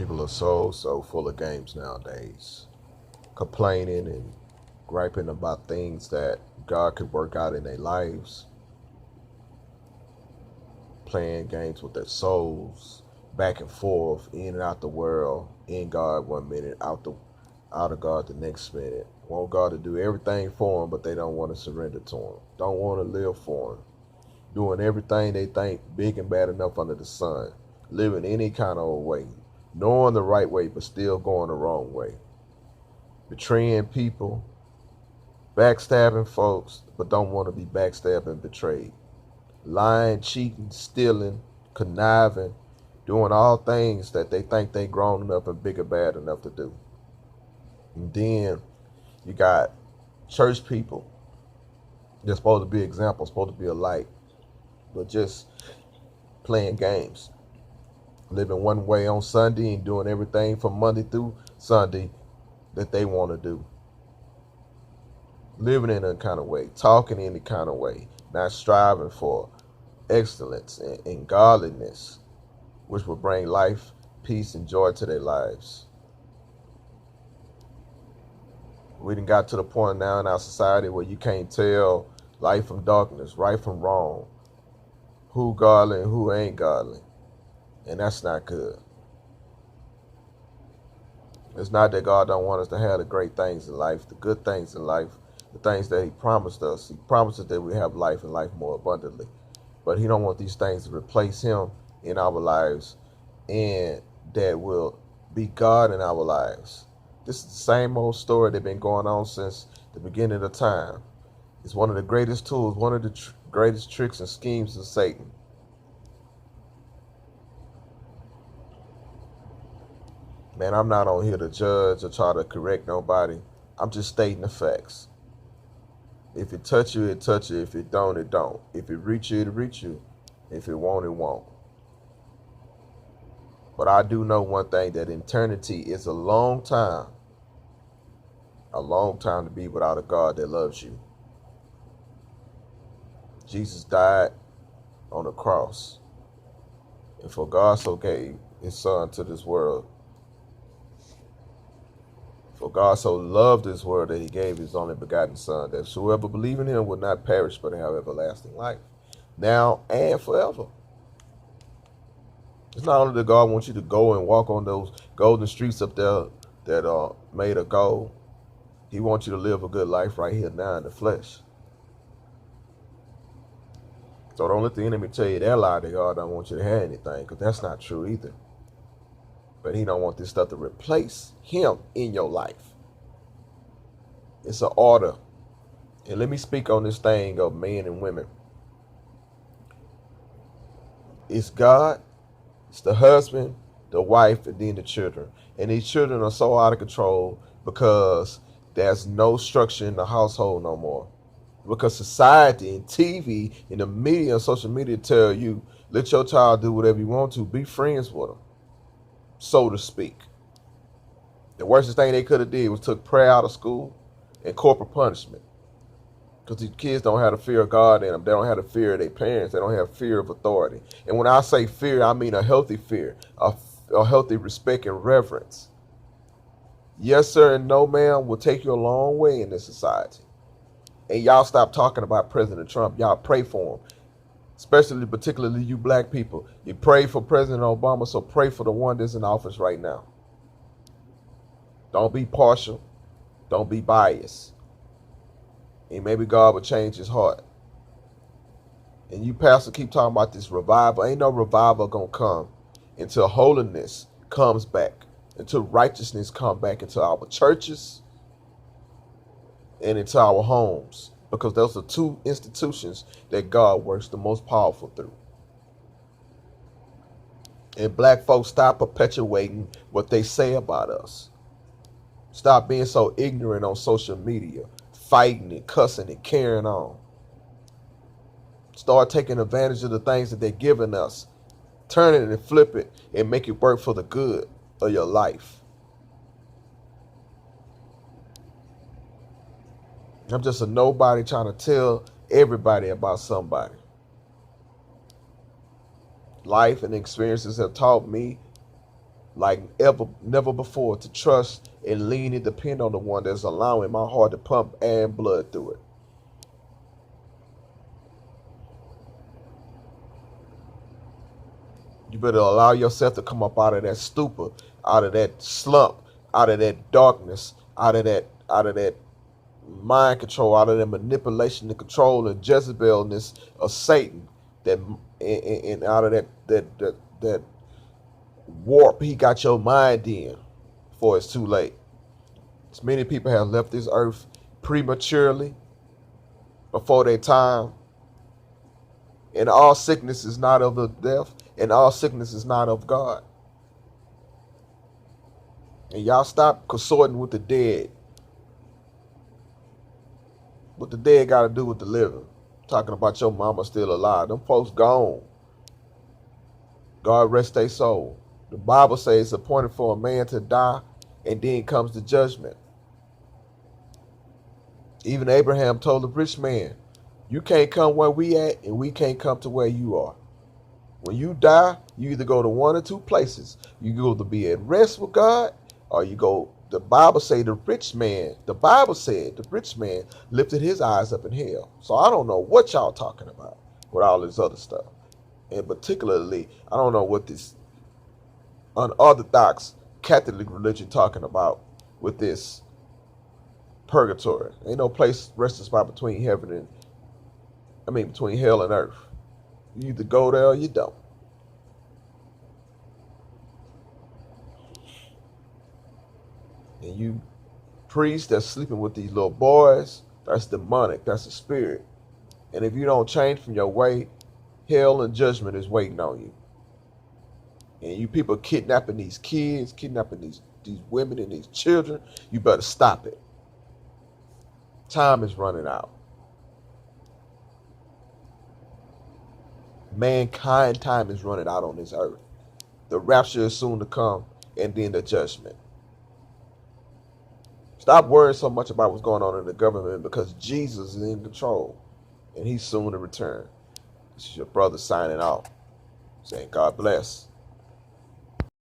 People are so full of games nowadays, complaining and griping about things that God could work out in their lives, playing games with their souls, back and forth, in and out the world, in God 1 minute, out of God the next minute. Want God to do everything for them, but they don't want to surrender to Him. Don't want to live for Him. Doing everything they think big and bad enough under the sun. Living any kind of way. Knowing the right way, but still going the wrong way. Betraying people. Backstabbing folks, but don't want to be backstabbed and betrayed. Lying, cheating, stealing, conniving. Doing all things that they think they grown enough and big and bad enough to do. And then you got church people. They're supposed to be examples, supposed to be a light, but just playing games. Living one way on Sunday and doing everything from Monday through Sunday that they want to do. Living in a kind of way, talking in a kind of way, not striving for excellence and godliness, which will bring life, peace, and joy to their lives. We done got to the point now in our society where you can't tell light from darkness, right from wrong, who godly and who ain't godly. And that's not good. It's not that God don't want us to have the great things in life, the good things in life, the things that He promised us. He promised us that we have life and life more abundantly. But He don't want these things to replace Him in our lives and that will be God in our lives. This is the same old story that's been going on since the beginning of time. It's one of the greatest tools, one of the greatest tricks and schemes of Satan. Man, I'm not on here to judge or try to correct nobody. I'm just stating the facts. If it touch you, it touch you. If it don't, it don't. If it reach you, it reach you. If it won't, it won't. But I do know one thing, that eternity is a long time to be without a God that loves you. Jesus died on the cross. And for God so gave His Son to this world. For God so loved this world that He gave His only begotten Son, that whoever believes in Him will not perish but have everlasting life, now and forever. It's not only that God wants you to go and walk on those golden streets up there that are made of gold. He wants you to live a good life right here now in the flesh. So don't let the enemy tell you that lie that God don't want you to have anything, because that's not true either. But He don't want this stuff to replace Him in your life. It's an order. And let me speak on this thing of men and women. It's God, it's the husband, the wife, and then the children. And these children are so out of control because there's no structure in the household no more. Because society and TV and the media and social media tell you, let your child do whatever you want to. Be friends with them, so to speak. The worst thing they could have did was took prayer out of school and corporal punishment. Because these kids don't have the fear of God in them. They don't have the fear of their parents. They don't have fear of authority. And when I say fear, I mean a healthy fear, a healthy respect and reverence. Yes, sir, and no, ma'am will take you a long way in this society. And y'all stop talking about President Trump. Y'all pray for him. Particularly you black people. You pray for President Obama, so pray for the one that's in office right now. Don't be partial. Don't be biased. And maybe God will change his heart. And you pastor keep talking about this revival. Ain't no revival gonna come until holiness comes back, until righteousness come back into our churches and into our homes. Because those are two institutions that God works the most powerful through. And black folks, stop perpetuating what they say about us. Stop being so ignorant on social media, fighting and cussing and carrying on. Start taking advantage of the things that they're giving us. Turn it and flip it and make it work for the good of your life. I'm just a nobody trying to tell everybody about somebody. Life and experiences have taught me like never before, to trust and lean and depend on the one that's allowing my heart to pump and blood through it. You better allow yourself to come up out of that stupor, out of that slump, out of that darkness, out of that mind control, out of that manipulation and control and Jezebelness of Satan, that and out of that warp he got your mind in before it's too late. As many people have left this earth prematurely, before their time, and all sickness is not of the death, and all sickness is not of God. And y'all stop consorting with the dead. What the dead got to do with the living? Talking about your mama still alive. Them folks gone. God rest their soul. The Bible says it's appointed for a man to die, and then comes the judgment. Even Abraham told the rich man, you can't come where we at, and we can't come to where you are. When you die, you either go to one or two places. You go to be at rest with God, or you go, the Bible say the Bible said the rich man lifted his eyes up in hell. So I don't know what y'all talking about with all this other stuff. And particularly, I don't know what this unorthodox Catholic religion talking about with this purgatory. Ain't no place resting spot between between hell and earth. You either go there or you don't. And you priests that's sleeping with these little boys, that's demonic, that's a spirit. And if you don't change from your way, hell and judgment is waiting on you. And you people kidnapping these kids, kidnapping these women and these children, you better stop it. Time is running out. Mankind time is running out on this earth. The rapture is soon to come, and then the judgment. Stop worrying so much about what's going on in the government, because Jesus is in control, and he's soon to return. This is your brother signing off, saying God bless.